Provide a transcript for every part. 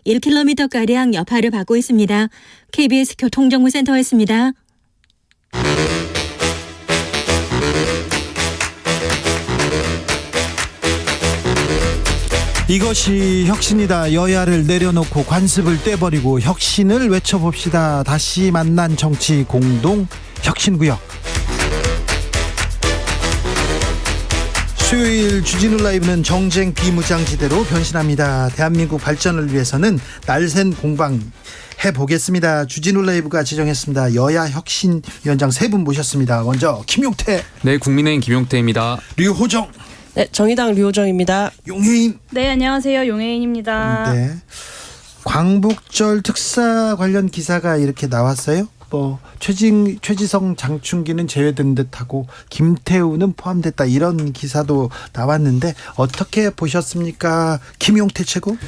1km가량 여파를 받고 있습니다. KBS 교통정보센터였습니다. 이것이 혁신이다. 여야를 내려놓고 관습을 떼버리고 혁신을 외쳐봅시다. 다시 만난 정치 공동 혁신구역. 수요일 주진우 라이브는 정쟁 비무장지대로 변신합니다. 대한민국 발전을 위해서는 날쌘 공방 해보겠습니다. 주진우 라이브가 지정했습니다. 여야 혁신위원장 세 분 모셨습니다. 먼저 김용태. 네, 국민의힘 김용태입니다. 류호정. 네, 정의당 류호정입니다. 용혜인. 네, 안녕하세요. 용혜인입니다. 네. 광복절 특사 관련 기사가 이렇게 나왔어요. 뭐 최지성 장충기는 제외된 듯하고 김태우는 포함됐다, 이런 기사도 나왔는데 어떻게 보셨습니까, 김용태 최고?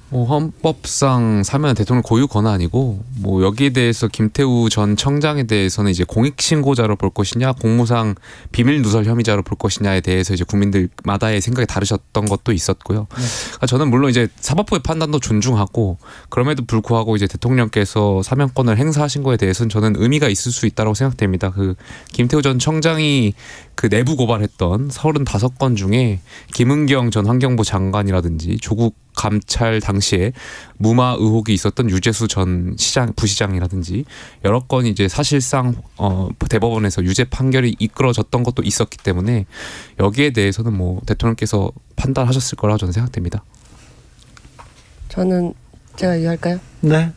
뭐 헌법상 사면 대통령 고유 권한이고, 뭐 여기에 대해서 김태우 전 청장에 대해서는 이제 공익신고자로 볼 것이냐, 공무상 비밀 누설 혐의자로 볼 것이냐에 대해서 이제 국민들마다의 생각이 다르셨던 것도 있었고요. 그러니까 저는 물론 이제 사법부의 판단도 존중하고, 그럼에도 불구하고 이제 대통령께서 사면권을 행사하신 거에 대해서는 저는 의미가 있을 수 있다고 생각됩니다. 그 김태우 전 청장이 그 내부 고발했던 35건 중에 김은경 전 환경부 장관이라든지 조국 감찰 당시에 무마 의혹이 있었던 유재수 전 부시장이라든지 여러 건이 이제 사실상 대법원에서 유죄 판결이 이끌어졌던 것도 있었기 때문에 여기에 대해서는 뭐 대통령께서 판단하셨을 거라고 저는 생각됩니다. 저는 제가 이해할까요? 네.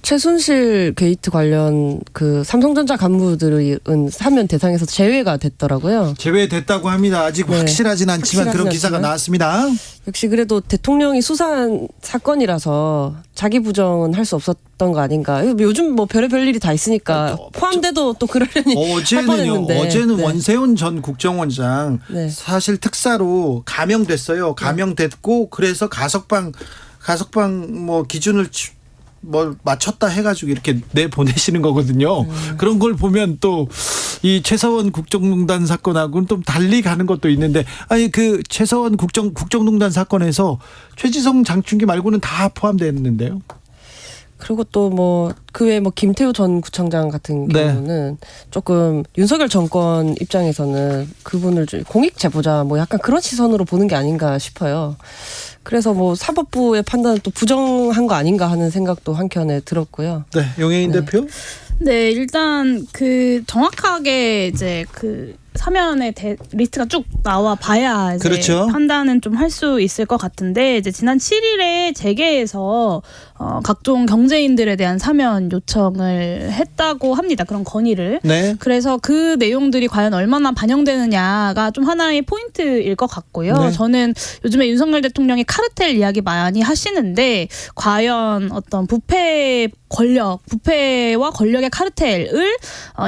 최순실 게이트 관련 그 삼성전자 간부들은 사면 대상에서 제외가 됐더라고요. 제외됐다고 합니다. 아직 네. 확실하진 않지만 확실하진 그런 기사가 않지만. 나왔습니다. 역시 그래도 대통령이 수사한 사건이라서 자기 부정은 할 수 없었던 거 아닌가. 요즘 뭐 별의별 일이 다 있으니까 포함돼도 또 그러려니 할 뻔했는데. 어제는 네. 원세훈 전 국정원장 네. 사실 특사로 감형됐어요. 감형됐고 그래서 가석방 뭐 기준을 뭐 맞췄다 해가지고 이렇게 내보내시는 거거든요. 그런 걸 보면 또 이 최서원 국정농단 사건하고는 좀 달리 가는 것도 있는데, 아니 그 최서원 국정농단 사건에서 최지성 장충기 말고는 다 포함됐는데요. 그리고 또 뭐 그 외에 뭐 김태우 전 구청장 같은 네. 경우는 조금 윤석열 정권 입장에서는 그분을 좀 공익 제보자 뭐 약간 그런 시선으로 보는 게 아닌가 싶어요. 그래서 뭐 사법부의 판단은 또 부정한 거 아닌가 하는 생각도 한켠에 들었고요. 네, 용혜인 네. 대표. 네, 일단 그 정확하게 이제 그 사면의 리스트가 쭉 나와 봐야 이제 그렇죠. 판단은 좀 할 수 있을 것 같은데, 이제 지난 7일에 재계에서 각종 경제인들에 대한 사면 요청을 했다고 합니다. 그런 건의를. 네. 그래서 그 내용들이 과연 얼마나 반영되느냐가 좀 하나의 포인트일 것 같고요. 네. 저는 요즘에 윤석열 대통령이 카르텔 이야기 많이 하시는데, 과연 어떤 부패와 권력의 카르텔을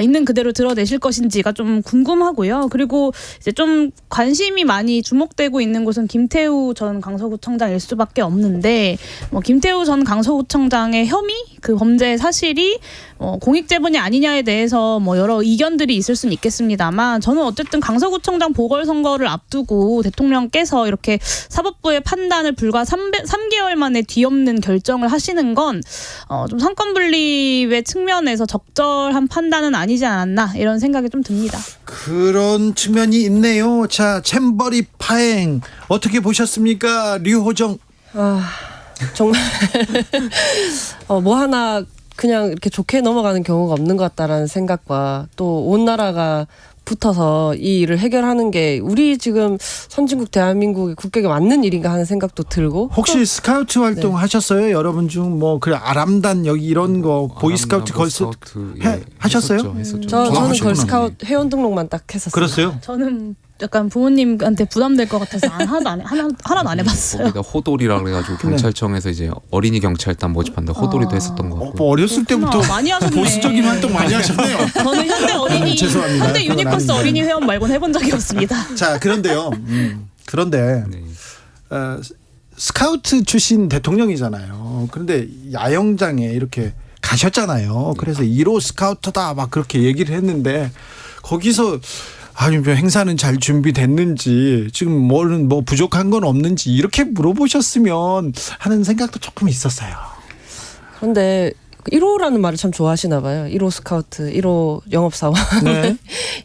있는 그대로 드러내실 것인지가 좀 궁금하고요. 그리고 이제 좀 관심이 많이 주목되고 있는 곳은 김태우 전 강서구청장일 수밖에 없는데, 뭐 김태우 전 강서구청장의 혐의, 그 범죄 사실이 공익제보냐 아니냐에 대해서 뭐 여러 이견들이 있을 수는 있겠습니다만, 저는 어쨌든 강서구청장 보궐선거를 앞두고 대통령께서 이렇게 사법부의 판단을 불과 3개월 만에 뒤엎는 결정을 하시는 건 좀 상권분립의 측면에서 적절한 판단은 아니지 않았나, 이런 생각이 좀 듭니다. 그런 측면이 있네요. 자, 챔버리 파행 어떻게 보셨습니까, 류호정? 정말 뭐 하나 그냥 이렇게 좋게 넘어가는 경우가 없는 것 같다라는 생각과, 또 온 나라가 붙어서 이 일을 해결하는 게 우리 지금 선진국 대한민국의 국격에 맞는 일인가 하는 생각도 들고. 혹시 스카우트 활동 하셨어요? 여러분 중 뭐 그 아람단 여기 이런 거 보이스카우트 하셨어요? 했었죠. 저는 하셨구나. 걸스카우트 회원 등록만 딱 했었어요. 그랬어요? 저는 약간 부모님한테 부담될 것 같아서 하나도 안 해봤어요. 거기다 호돌이라 그래가지고 경찰청에서 이제 어린이 경찰단 모집한다 호돌이도 했었던 것 같고. 뭐 어렸을 때부터 많이 하셨네. 보수적인 활동 많이 하셨네요. 저는 현대 어린이, 죄송합니다. 현대 그건 유니버스 아닙니다. 어린이 회원 말고는 해본 적이 없습니다. 자, 그런데요. 그런데 네. 스카우트 출신 대통령이잖아요. 그런데 야영장에 이렇게 가셨잖아요. 그래서 1호 스카우터다 막 그렇게 얘기를 했는데, 거기서 아니 뭐 행사는 잘 준비됐는지 지금 뭐는 뭐 부족한 건 없는지 이렇게 물어보셨으면 하는 생각도 조금 있었어요. 그런데 1호라는 말을 참 좋아하시나 봐요. 1호 스카우트, 1호 영업사원 네.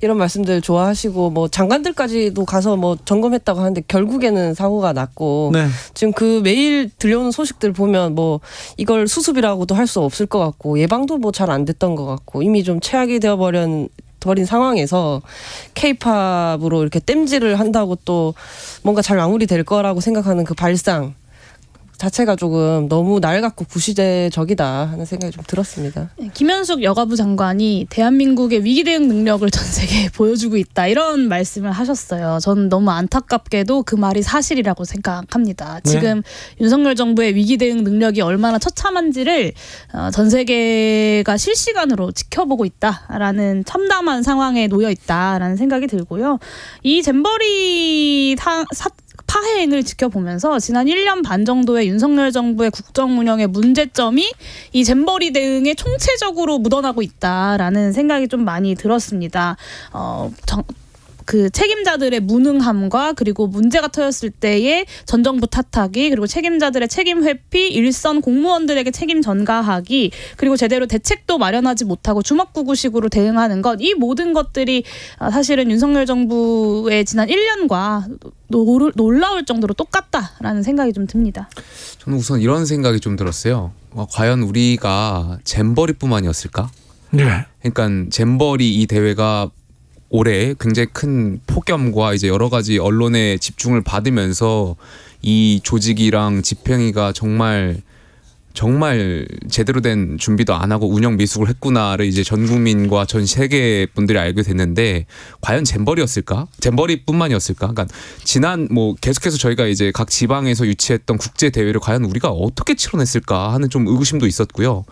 이런 말씀들 좋아하시고 뭐 장관들까지도 가서 뭐 점검했다고 하는데 결국에는 사고가 났고 네. 지금 그 매일 들려오는 소식들 보면 뭐 이걸 수습이라고도 할 수 없을 것 같고 예방도 뭐 잘 안 됐던 것 같고 이미 좀 최악이 되어버린 상황에서 K-팝으로 이렇게 땜질을 한다고 또 뭔가 잘 마무리될 거라고 생각하는 그 발상 자체가 조금 너무 낡았고 구시대적이다 하는 생각이 좀 들었습니다. 김현숙 여가부 장관이 대한민국의 위기 대응 능력을 전 세계에 보여주고 있다 이런 말씀을 하셨어요. 저는 너무 안타깝게도 그 말이 사실이라고 생각합니다. 네. 지금 윤석열 정부의 위기 대응 능력이 얼마나 처참한지를 전 세계가 실시간으로 지켜보고 있다라는 참담한 상황에 놓여 있다라는 생각이 들고요. 이 잼버리 파행을 지켜보면서 지난 1년 반 정도의 윤석열 정부의 국정 운영의 문제점이 이 잼버리 대응에 총체적으로 묻어나고 있다라는 생각이 좀 많이 들었습니다. 그 책임자들의 무능함과 그리고 문제가 터졌을 때의 전 정부 탓하기 그리고 책임자들의 책임 회피 일선 공무원들에게 책임 전가하기 그리고 제대로 대책도 마련하지 못하고 주먹구구식으로 대응하는 것 이 모든 것들이 사실은 윤석열 정부의 지난 1년과 놀라울 정도로 똑같다라는 생각이 좀 듭니다. 저는 우선 이런 생각이 좀 들었어요. 과연 우리가 잼버리뿐만이었을까? 네. 그러니까 잼버리 이 대회가 올해 굉장히 큰 폭염과 이제 여러 가지 언론의 집중을 받으면서 이 조직이랑 집행위가 정말 제대로 된 준비도 안 하고 운영 미숙을 했구나를 이제 전 국민과 전 세계 분들이 알게 됐는데 과연 잼버리였을까? 잼버리뿐만이었을까? 그러니까 지난 뭐 계속해서 저희가 이제 각 지방에서 유치했던 국제 대회를 과연 우리가 어떻게 치러냈을까 하는 좀 의구심도 있었고요.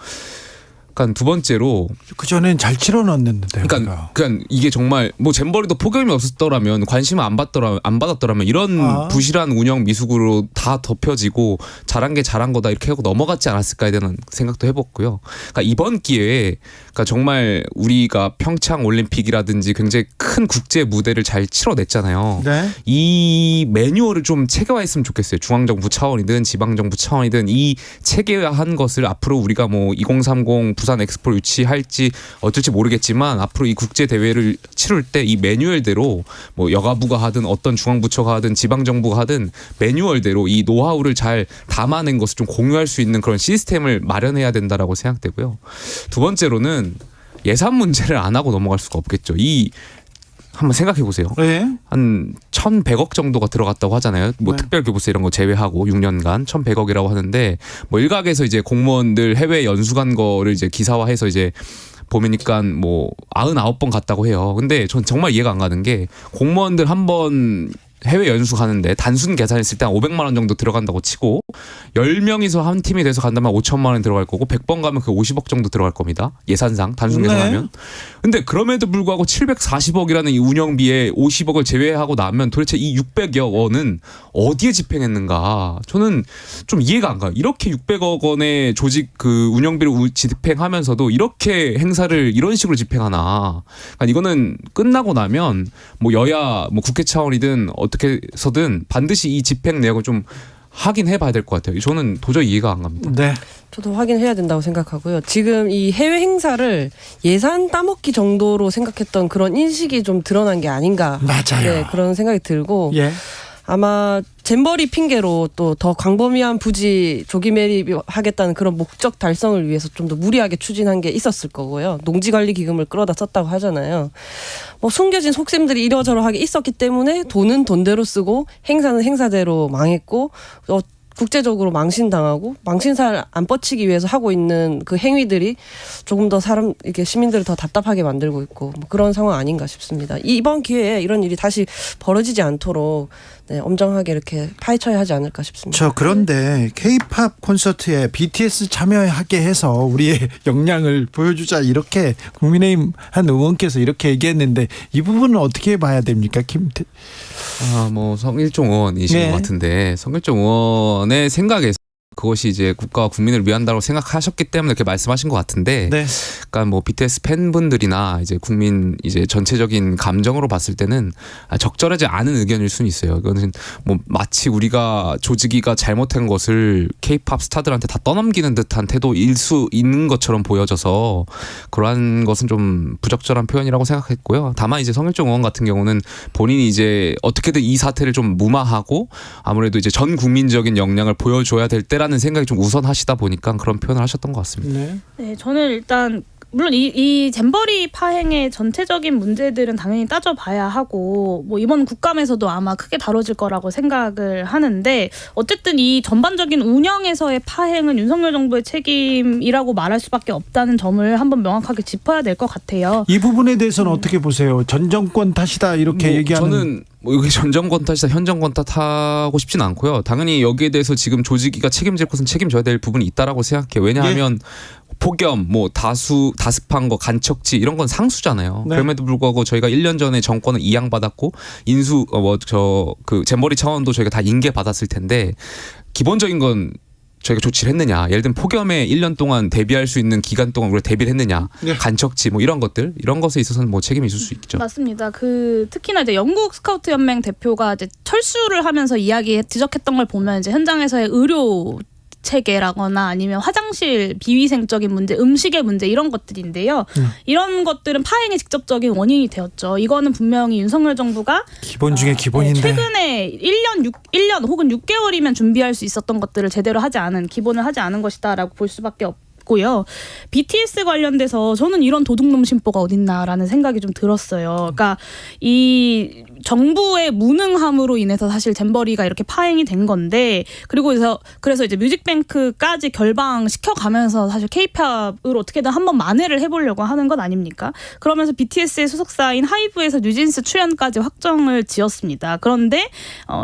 그러니까 두 번째로 그 전엔 잘 치러놨는데. 그러니까 이게 정말 뭐 잼버리도 폭염이 없었더라면 관심을 안 받았더라면 이런 부실한 운영 미숙으로 다 덮여지고 잘한 게 잘한 거다 이렇게 하고 넘어갔지 않았을까에 대한 생각도 해봤고요. 그러니까 이번 기회에 그러니까 정말 우리가 평창 올림픽이라든지 굉장히 큰 국제 무대를 잘 치러냈잖아요. 네. 이 매뉴얼을 좀 체계화했으면 좋겠어요. 중앙정부 차원이든 지방정부 차원이든 이 체계화한 것을 앞으로 우리가 뭐 2030 부산 엑스포를 유치할지 어쩔지 모르겠지만 앞으로 이 국제 대회를 치를 때 이 매뉴얼대로 뭐 여가부가 하든 어떤 중앙부처가 하든 지방정부가 하든 매뉴얼대로 이 노하우를 잘 담아낸 것을 좀 공유할 수 있는 그런 시스템을 마련해야 된다라고 생각되고요. 두 번째로는 예산 문제를 안 하고 넘어갈 수가 없겠죠. 한번 생각해 보세요. 네. 한 1,100억 정도가 들어갔다고 하잖아요. 뭐 네. 특별교부세 이런 거 제외하고 6년간 1,100억이라고 하는데 뭐 일각에서 이제 공무원들 해외 연수 간 거를 이제 기사화해서 이제 보니까 뭐 99번 갔다고 해요. 근데 전 정말 이해가 안 가는 게 공무원들 한 번 해외 연수 가는데 단순 계산했을 때 한 500만 원 정도 들어간다고 치고 10명이서 한 팀이 돼서 간다면 5천만 원 들어갈 거고 100번 가면 그 50억 정도 들어갈 겁니다. 예산상 단순 계산하면. 근데 그럼에도 불구하고 740억이라는 이 운영비에 50억을 제외하고 나면 도대체 이 600여 원은 어디에 집행했는가? 저는 좀 이해가 안 가요. 이렇게 600억 원의 조직 그 운영비를 집행하면서도 이렇게 행사를 이런 식으로 집행하나? 그러니까 이거는 끝나고 나면 뭐 여야 뭐 국회 차원이든 어떻게 해서든 반드시 이 집행 내역을 좀 확인해 봐야 될 것 같아요. 저는 도저히 이해가 안 갑니다. 네. 저도 확인해야 된다고 생각하고요. 지금 이 해외 행사를 예산 따먹기 정도로 생각했던 그런 인식이 좀 드러난 게 아닌가. 맞아요. 네, 그런 생각이 들고 예. 아마 잼버리 핑계로 또 더 광범위한 부지 조기 매립하겠다는 그런 목적 달성을 위해서 좀 더 무리하게 추진한 게 있었을 거고요. 농지관리 기금을 끌어다 썼다고 하잖아요. 뭐 숨겨진 속셈들이 이러저러하게 있었기 때문에 돈은 돈대로 쓰고 행사는 행사대로 망했고 국제적으로 망신당하고 망신살 안 뻗치기 위해서 하고 있는 그 행위들이 조금 더 이렇게 시민들을 더 답답하게 만들고 있고 뭐 그런 상황 아닌가 싶습니다. 이번 기회에 이런 일이 다시 벌어지지 않도록 네, 엄정하게 이렇게 파헤쳐야 하지 않을까 싶습니다. 그런데 K-팝 콘서트에 BTS 참여하게 해서 우리의 역량을 보여주자 이렇게 국민의힘 한 의원께서 이렇게 얘기했는데 이 부분은 어떻게 봐야 됩니까, 뭐 성일종 의원이신 네. 것 같은데 성일종 의원의 생각에서 그것이 이제 국가와 국민을 위한다고 생각하셨기 때문에 이렇게 말씀하신 것 같은데, 네. 그러니까 뭐 BTS 팬분들이나 이제 국민 이제 전체적인 감정으로 봤을 때는 적절하지 않은 의견일 수는 있어요. 이거는 뭐 마치 우리가 조직이가 잘못한 것을 K-팝 스타들한테 다 떠넘기는 듯한 태도일 수 있는 것처럼 보여져서 그러한 것은 좀 부적절한 표현이라고 생각했고요. 다만 이제 성일종 의원 같은 경우는 본인이 이제 어떻게든 이 사태를 좀 무마하고 아무래도 이제 전 국민적인 역량을 보여줘야 될 때라는 생각이 좀 우선하시다 보니까 그런 표현을 하셨던 것 같습니다. 네. 네, 저는 일단 물론 이 잼버리 파행의 전체적인 문제들은 당연히 따져봐야 하고 뭐 이번 국감에서도 아마 크게 다뤄질 거라고 생각을 하는데 어쨌든 이 전반적인 운영에서의 파행은 윤석열 정부의 책임이라고 말할 수밖에 없다는 점을 한번 명확하게 짚어야 될 것 같아요. 이 부분에 대해서는 어떻게 보세요? 전 정권 탓이다 이렇게 뭐 얘기하는. 저는 뭐 여기 전 정권 탓이다 현 정권 탓하고 싶진 않고요. 당연히 여기에 대해서 지금 조직위가 책임질 것은 책임져야 될 부분이 있다라고 생각해요. 왜냐하면 폭염, 뭐 다습한 거, 간척지 이런 건 상수잖아요. 네. 그럼에도 불구하고 저희가 1년 전에 정권을 이양받았고 인수 그 잼버리 차원도 저희가 다 인계 받았을 텐데 기본적인 건 저희가 조치를 했느냐. 예를 들면 폭염에 1년 동안 대비할 수 있는 기간 동안 우리가 대비를 했느냐. 네. 간척지 뭐 이런 것에 있어서는 뭐 책임이 있을 수 있죠. 맞습니다. 특히나 이제 영국 스카우트 연맹 대표가 이제 철수를 하면서 지적했던 걸 보면 이제 현장에서의 의료 체계라거나 아니면 화장실 비위생적인 문제, 음식의 문제 이런 것들인데요. 이런 것들은 파행의 직접적인 원인이 되었죠. 이거는 분명히 윤석열 정부가 기본 중에 기본인데. 최근에 1년 혹은 6개월이면 준비할 수 있었던 것들을 제대로 기본을 하지 않은 것이다라고 볼 수밖에 없고요. BTS 관련돼서 저는 이런 도둑놈 심보가 어딨나라는 생각이 좀 들었어요. 그러니까 이 정부의 무능함으로 인해서 사실 잼버리가 이렇게 파행이 된 건데 그래서 이제 뮤직뱅크까지 결방시켜가면서 사실 K-팝을 어떻게든 한번 만회를 해보려고 하는 것 아닙니까? 그러면서 BTS의 소속사인 하이브에서 뉴진스 출연까지 확정을 지었습니다. 그런데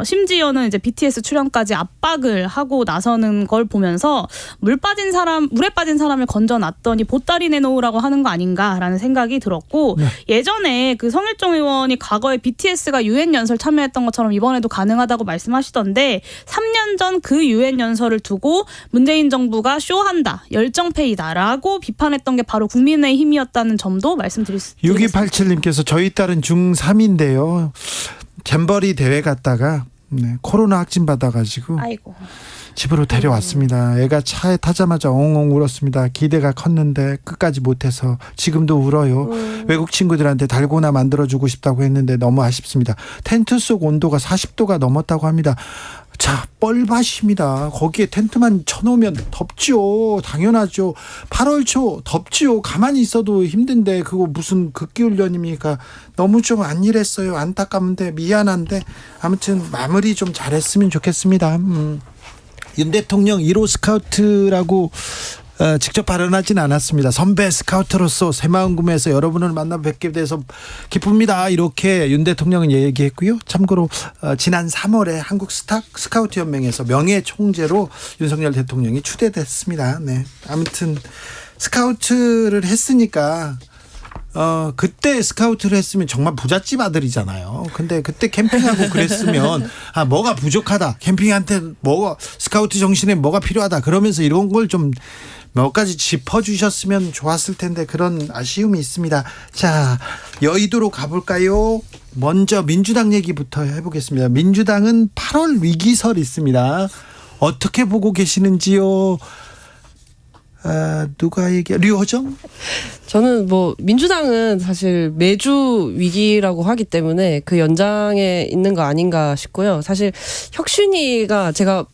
심지어는 이제 BTS 출연까지 압박을 하고 나서는 걸 보면서 물에 빠진 사람을 건져놨더니 보따리 내놓으라고 하는 거 아닌가라는 생각이 들었고 예전에 그 성일종 의원이 과거에 BTS가 유엔 연설 참여했던 것처럼 이번에도 가능하다고 말씀하시던데 3년 전 그 유엔 연설을 두고 문재인 정부가 쇼한다, 열정페이다라고 비판했던 게 바로 국민의힘이었다는 점도 말씀드릴 수 있습니다. 6287님께서 저희 딸은 중3인데요. 잼버리 대회 갔다가 코로나 확진 받아가지고 아이고. 집으로 데려왔습니다. 애가 차에 타자마자 엉엉 울었습니다. 기대가 컸는데 끝까지 못해서 지금도 울어요. 외국 친구들한테 달고나 만들어주고 싶다고 했는데 너무 아쉽습니다. 텐트 속 온도가 40도가 넘었다고 합니다. 자, 뻘밭입니다. 거기에 텐트만 쳐놓으면 덥지요. 당연하죠. 8월 초 덥지요. 가만히 있어도 힘든데 그거 무슨 극기훈련입니까? 너무 좀 안일했어요. 안타까운데 미안한데 아무튼 마무리 좀 잘했으면 좋겠습니다. 윤 대통령 1호 스카우트라고 직접 발언하진 않았습니다. 선배 스카우트로서 새마음구매에서 여러분을 만나 뵙게 돼서 기쁩니다. 이렇게 윤 대통령은 얘기했고요. 참고로 지난 3월에 한국 스카우트 연맹에서 명예 총재로 윤석열 대통령이 추대됐습니다. 네. 아무튼 스카우트를 했으니까 그때 스카우트를 했으면 정말 부잣집 아들이잖아요. 근데 그때 캠핑하고 그랬으면 뭐가 부족하다. 캠핑한테 스카우트 정신에 뭐가 필요하다. 그러면서 이런 걸 좀 몇 가지 짚어주셨으면 좋았을 텐데 그런 아쉬움이 있습니다. 자, 여의도로 가볼까요? 먼저 민주당 얘기부터 해보겠습니다. 민주당은 8월 위기설 있습니다. 어떻게 보고 계시는지요? 누가 류호정? 저는 뭐 민주당은 사실 매주 위기라고 하기 때문에 그 연장에 있는 거 아닌가 싶고요. 사실 혁신위가 제가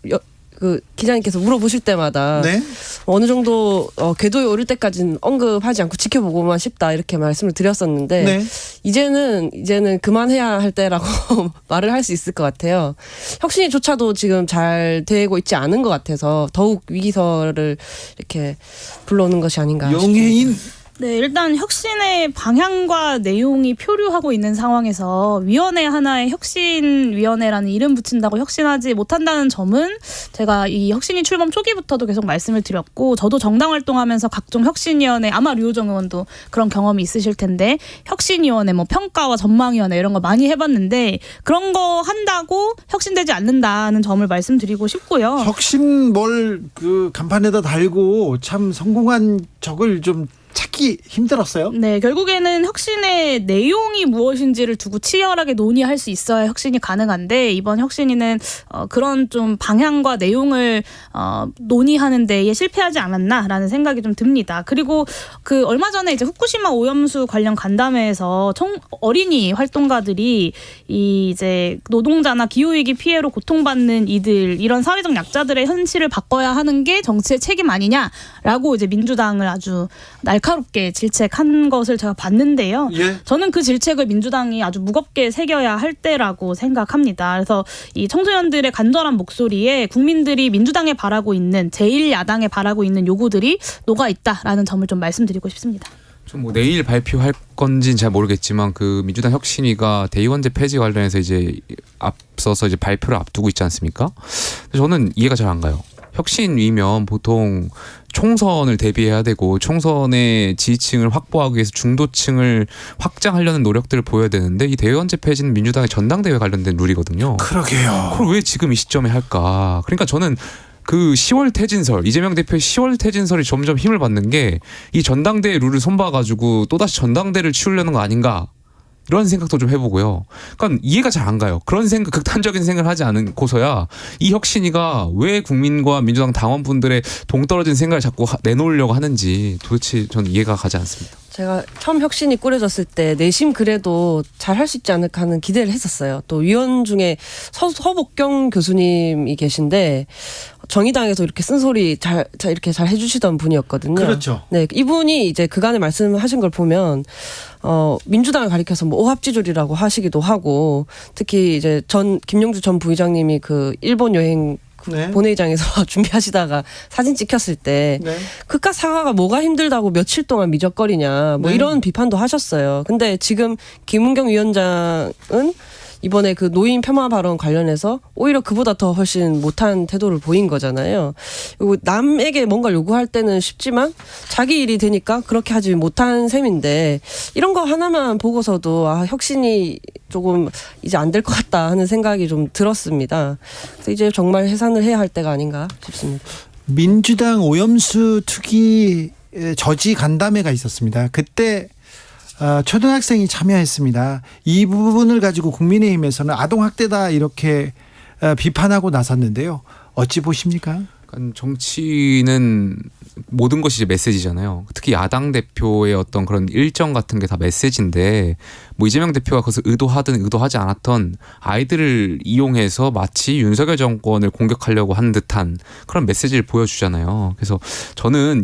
그 기자님께서 물어보실 때마다 네? 어느 정도 궤도에 오를 때까지는 언급하지 않고 지켜보고만 싶다 이렇게 말씀을 드렸었는데 네. 이제는 그만해야 할 때라고 말을 할 수 있을 것 같아요. 혁신위조차도 지금 잘 되고 있지 않은 것 같아서 더욱 위기설을 이렇게 불러오는 것이 아닌가 싶습니다. 용해인 네, 일단 혁신의 방향과 내용이 표류하고 있는 상황에서 위원회 하나에 혁신위원회라는 이름 붙인다고 혁신하지 못한다는 점은 제가 이 혁신위 출범 초기부터도 계속 말씀을 드렸고, 저도 정당 활동하면서 각종 혁신위원회, 아마 류호정 의원도 그런 경험이 있으실 텐데 혁신위원회, 뭐 평가와 전망위원회 이런 거 많이 해봤는데 그런 거 한다고 혁신되지 않는다는 점을 말씀드리고 싶고요. 혁신 뭘 그 간판에다 달고 참 성공한 적을 좀 찾기 힘들었어요. 네, 결국에는 혁신의 내용이 무엇인지를 두고 치열하게 논의할 수 있어야 혁신이 가능한데, 이번 혁신위는 그런 좀 방향과 내용을 논의하는 데에 실패하지 않았나라는 생각이 좀 듭니다. 그리고 그 얼마 전에 이제 후쿠시마 오염수 관련 간담회에서 어린이 활동가들이 이 이제 노동자나 기후위기 피해로 고통받는 이들, 이런 사회적 약자들의 현실을 바꿔야 하는 게 정치의 책임 아니냐라고 이제 민주당을 아주 날카롭게 질책한 것을 제가 봤는데요. 예. 저는 그 질책을 민주당이 아주 무겁게 새겨야 할 때라고 생각합니다. 그래서 이 청소년들의 간절한 목소리에 국민들이 민주당에 바라고 있는, 제1야당에 바라고 있는 요구들이 녹아 있다라는 점을 좀 말씀드리고 싶습니다. 좀 뭐 내일 발표할 건지는 잘 모르겠지만 그 민주당 혁신위가 대의원제 폐지 관련해서 이제 앞서서 이제 발표를 앞두고 있지 않습니까? 저는 이해가 잘 안 가요. 혁신위면 보통 총선을 대비해야 되고 총선의 지지층을 확보하기 위해서 중도층을 확장하려는 노력들을 보여야 되는데, 이 대의원제 폐지는 민주당의 전당대회 관련된 룰이거든요. 그러게요. 그걸 왜 지금 이 시점에 할까? 그러니까 저는 그 10월 퇴진설, 이재명 대표의 10월 퇴진설이 점점 힘을 받는 게 이 전당대회 룰을 손봐가지고 또다시 전당대회를 치우려는 거 아닌가? 이런 생각도 좀 해보고요. 그러니까 이해가 잘 안 가요. 그런 생각, 극단적인 생각을 하지 않고서야 이 혁신위가 왜 국민과 민주당 당원분들의 동떨어진 생각을 자꾸 내놓으려고 하는지 도대체 저는 이해가 가지 않습니다. 제가 처음 혁신이 꾸려졌을 때 내심 그래도 잘 할 수 있지 않을까 하는 기대를 했었어요. 또 위원 중에 서복경 교수님이 계신데 정의당에서 이렇게 쓴소리 이렇게 잘 해주시던 분이었거든요. 그렇죠. 네, 이분이 이제 그간에 말씀하신 걸 보면 민주당을 가리켜서 뭐 오합지졸이라고 하시기도 하고, 특히 이제 김용주 전 부의장님이 그 일본 여행 네. 본회의장에서 준비하시다가 사진 찍혔을 때 네. 그깟 사과가 뭐가 힘들다고 며칠 동안 미적거리냐 뭐 네. 이런 비판도 하셨어요. 근데 지금 김은경 위원장은 이번에 그 노인 폄하 발언 관련해서 오히려 그보다 더 훨씬 못한 태도를 보인 거잖아요. 그리고 남에게 뭔가를 요구할 때는 쉽지만 자기 일이 되니까 그렇게 하지 못한 셈인데, 이런 거 하나만 보고서도 혁신이 조금 이제 안 될 것 같다 하는 생각이 좀 들었습니다. 그래서 이제 정말 해산을 해야 할 때가 아닌가 싶습니다. 민주당 오염수 투기 저지 간담회가 있었습니다. 그때 초등학생이 참여했습니다. 이 부분을 가지고 국민의힘에서는 아동학대다 이렇게 비판하고 나섰는데요. 어찌 보십니까? 그러니까 정치는 모든 것이 이제 메시지잖아요. 특히 야당 대표의 어떤 그런 일정 같은 게 다 메시지인데, 뭐 이재명 대표가 그것을 의도하든 의도하지 않았던 아이들을 이용해서 마치 윤석열 정권을 공격하려고 하는 듯한 그런 메시지를 보여주잖아요. 그래서 저는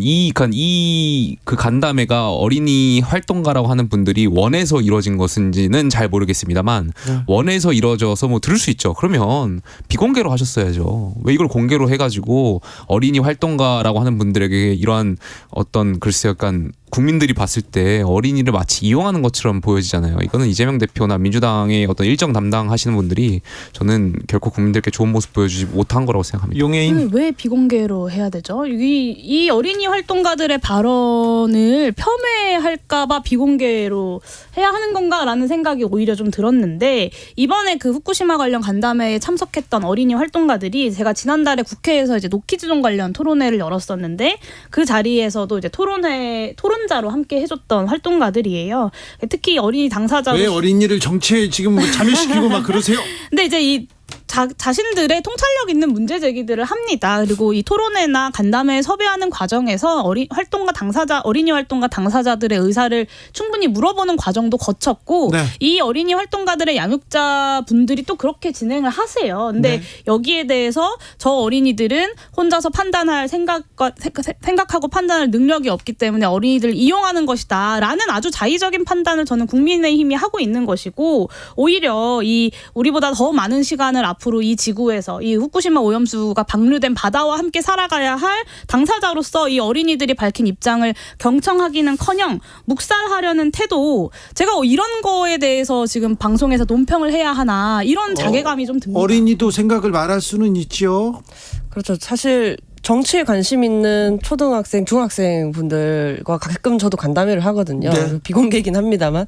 그 간담회가 어린이 활동가라고 하는 분들이 원해서 이루어진 것인지는 잘 모르겠습니다만, 원해서 이루어져서 뭐 들을 수 있죠. 그러면 비공개로 하셨어야죠. 왜 이걸 공개로 해가지고 어린이 활동가라고 하는 분들에게 이러한 어떤 글쎄 약간 국민들이 봤을 때 어린이를 마치 이용하는 것처럼 보여지잖아요. 이거는 이재명 대표나 민주당의 어떤 일정 담당하시는 분들이 저는 결코 국민들께 좋은 모습 보여주지 못한 거라고 생각합니다. 용해인. 왜 비공개로 해야 되죠? 이 어린이 활동가들의 발언을 폄훼할까봐 비공개로 해야 하는 건가라는 생각이 오히려 좀 들었는데, 이번에 그 후쿠시마 관련 간담회에 참석했던 어린이 활동가들이 제가 지난달에 국회에서 이제 노키즈존 관련 토론회를 열었었는데, 그 자리에서도 이제 토론자로 함께 해줬던 활동가들이에요. 특히 어린이 당사자. 왜 어린이를 정치에 지금 참여시키고 막 그러세요? 근데 이제 이 자신들의 통찰력 있는 문제 제기들을 합니다. 그리고 이 토론회나 간담회에 섭외하는 과정에서 어린이 활동가 당사자들의 의사를 충분히 물어보는 과정도 거쳤고, 네. 이 어린이 활동가들의 양육자 분들이 또 그렇게 진행을 하세요. 근데 네. 여기에 대해서 저 어린이들은 혼자서 판단할 생각하고 판단할 능력이 없기 때문에 어린이들을 이용하는 것이다라는 아주 자의적인 판단을 저는 국민의힘이 하고 있는 것이고, 오히려 이 우리보다 더 많은 시간을 앞으로 앞으로 이 지구에서 이 후쿠시마 오염수가 방류된 바다와 함께 살아가야 할 당사자로서 이 어린이들이 밝힌 입장을 경청하기는커녕 묵살하려는 태도, 제가 이런 거에 대해서 지금 방송에서 논평을 해야 하나 이런 자괴감이 좀 듭니다. 어린이도 생각을 말할 수는 있지요. 그렇죠. 사실 정치에 관심 있는 초등학생, 중학생 분들과 가끔 저도 간담회를 하거든요. 네. 비공개이긴 합니다만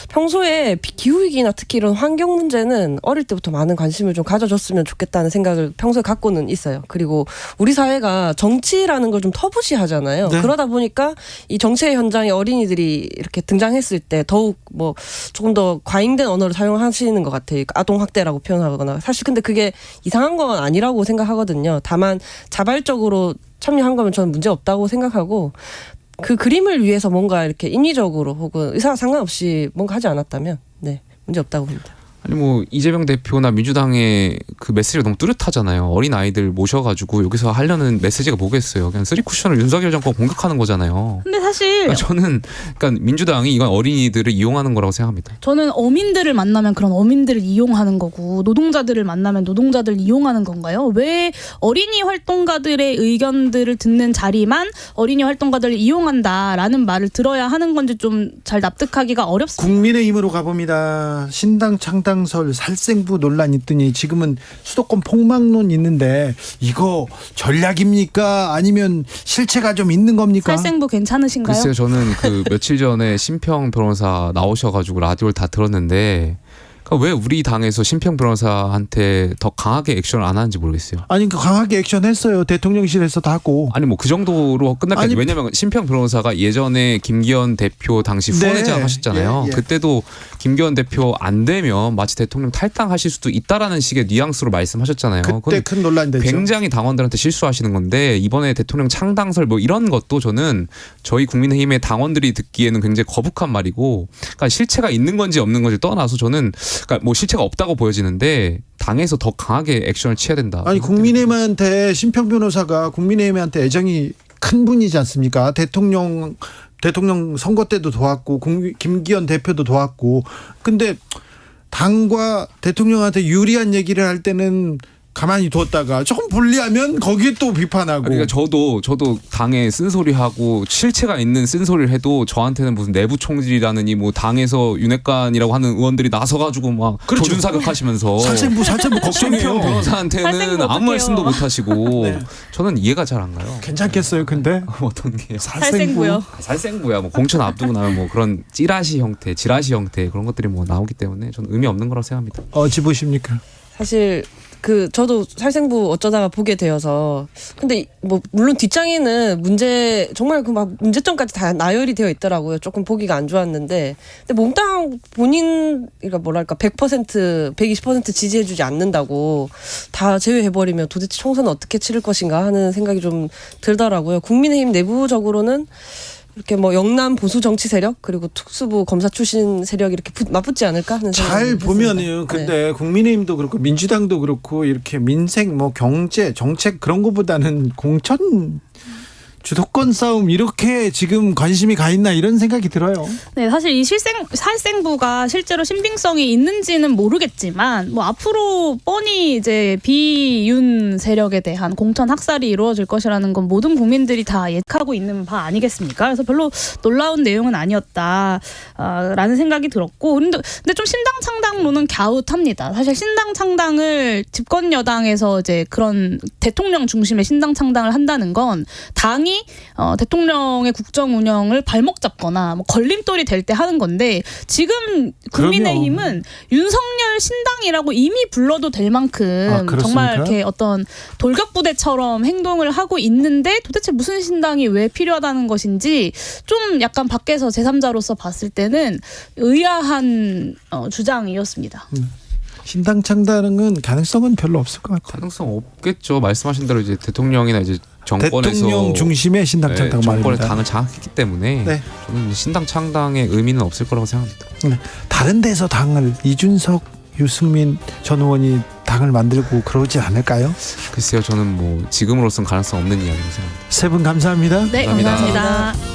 평소에 기후위기나 특히 이런 환경 문제는 어릴 때부터 많은 관심을 좀 가져줬으면 좋겠다는 생각을 평소에 갖고는 있어요. 그리고 우리 사회가 정치라는 걸 좀 터부시하잖아요. 네. 그러다 보니까 이 정치의 현장에 어린이들이 이렇게 등장했을 때 더욱 뭐 조금 더 과잉된 언어를 사용하시는 것 같아요. 아동학대라고 표현하거나. 사실 근데 그게 이상한 건 아니라고 생각하거든요. 다만 자발적으로 참여한 거면 저는 문제 없다고 생각하고, 그 그림을 위해서 뭔가 이렇게 인위적으로 혹은 의사와 상관없이 뭔가 하지 않았다면 네, 문제 없다고 봅니다. 아니 뭐 이재명 대표나 민주당의 그 메시지가 너무 뚜렷하잖아요. 어린 아이들 모셔가지고 여기서 하려는 메시지가 뭐겠어요. 그냥 쓰리 쿠션을 윤석열 정권 공격하는 거잖아요. 근데 사실 그러니까 저는 민주당이 이건 어린이들을 이용하는 거라고 생각합니다. 저는 어민들을 만나면 그런 어민들을 이용하는 거고 노동자들을 만나면 노동자들을 이용하는 건가요? 왜 어린이 활동가들의 의견들을 듣는 자리만 어린이 활동가들을 이용한다라는 말을 들어야 하는 건지 좀 잘 납득하기가 어렵습니다. 국민의힘으로 가봅니다. 신당 창당설 살생부 논란 있더니 지금은 수도권 폭망론 있는데 이거 전략입니까? 아니면 실체가 좀 있는 겁니까? 살생부 괜찮으신가요? 글쎄요, 저는 그 며칠 전에 심평 변호사 나오셔가지고 라디오를 다 들었는데, 그러니까 왜 우리 당에서 심평 변호사한테 더 강하게 액션을 안 하는지 모르겠어요. 아니 그 강하게 액션했어요. 대통령실에서도 하고. 아니 뭐 그 정도로 끝났겠죠. 아니, 왜냐면 심평 변호사가 예전에 김기현 대표 당시 후원회장 네, 하셨잖아요. 예. 그때도 김기현 대표 안 되면 마치 대통령 탈당하실 수도 있다라는 식의 뉘앙스로 말씀하셨잖아요. 그때 그건 큰 논란이 됐죠. 굉장히 당원들한테 실수하시는 건데, 이번에 대통령 창당설 뭐 이런 것도 저는 저희 국민의힘의 당원들이 듣기에는 굉장히 거북한 말이고, 그러니까 실체가 있는 건지 없는 건지 떠나서 저는 그러니까 뭐 실체가 없다고 보여지는데 당에서 더 강하게 액션을 취해야 된다. 아니 국민의힘한테 심평 변호사가 국민의힘한테 애정이 큰 분이지 않습니까? 대통령 선거 때도 도왔고 김기현 대표도 도왔고. 근데 당과 대통령한테 유리한 얘기를 할 때는 가만히 뒀다가 조금 불리하면 거기에 또 비판하고. 그러니까 저도 당에 쓴소리하고 실체가 있는 쓴소리를 해도 저한테는 무슨 내부 총질이라느니 뭐 당에서 윤핵관이라고 하는 의원들이 나서가지고 막 그렇죠. 조준 사격하시면서 살생부 심평 걱정해요. 변호사한테는 살생부 아무 어떡해요. 말씀도 못 하시고 네. 저는 이해가 잘 안 가요. 괜찮겠어요, 근데? 어떤 게요? 살생부요. 살생부야. 뭐 공천 앞두고 나면 뭐 그런 지라시 형태 그런 것들이 뭐 나오기 때문에 저는 의미 없는 거라고 생각합니다. 어찌 보십니까? 사실 저도 살생부 어쩌다가 보게 되어서, 근데 뭐 물론 뒷장에는 정말 그 막 문제점까지 다 나열이 되어 있더라고요. 조금 보기가 안 좋았는데, 근데 몽땅 그러니까 뭐랄까 100%, 120% 지지해주지 않는다고 다 제외해버리면 도대체 총선은 어떻게 치를 것인가 하는 생각이 좀 들더라고요. 국민의힘 내부적으로는 이렇게 뭐 영남 보수 정치 세력 그리고 특수부 검사 출신 세력이 이렇게 맞붙지 않을까 하는 생각이 잘 듭니다. 보면은 근데 국민의힘도 그렇고 민주당도 그렇고 이렇게 민생 뭐 경제 정책 그런 거보다는 공천 주도권 싸움 이렇게 지금 관심이 가 있나 이런 생각이 들어요. 네, 사실 이 살생부가 실제로 신빙성이 있는지는 모르겠지만 뭐 앞으로 뻔히 이제 비윤 세력에 대한 공천 학살이 이루어질 것이라는 건 모든 국민들이 다 예측하고 있는 바 아니겠습니까? 그래서 별로 놀라운 내용은 아니었다라는 생각이 들었고, 근데 좀 신당 창당론은 갸웃합니다. 사실 신당 창당을 집권 여당에서 이제 그런 대통령 중심의 신당 창당을 한다는 건 당이 대통령의 국정 운영을 발목 잡거나 뭐 걸림돌이 될 때 하는 건데, 지금 국민의힘은 윤석열 신당이라고 이미 불러도 될 만큼 정말 이렇게 어떤 돌격부대처럼 행동을 하고 있는데, 도대체 무슨 신당이 왜 필요하다는 것인지 좀 약간 밖에서 제3자로서 봤을 때는 의아한 주장이었습니다. 신당 창당은 가능성은 별로 없을 것 같아요. 가능성 없겠죠. 말씀하신 대로 이제 대통령이나 이제 정권에서 대통령 중심의 신당 창당 정권의 말입니다. 당을 장악했기 때문에 네. 저는 신당 창당의 의미는 없을 거라고 생각합니다. 다른 데서 당을 이준석, 유승민 전 의원이 당을 만들고 그러지 않을까요? 글쎄요, 저는 뭐 지금으로서는 가능성 없는 이야기라고 생각합니다. 세 분 감사합니다. 네, 감사합니다. 감사합니다.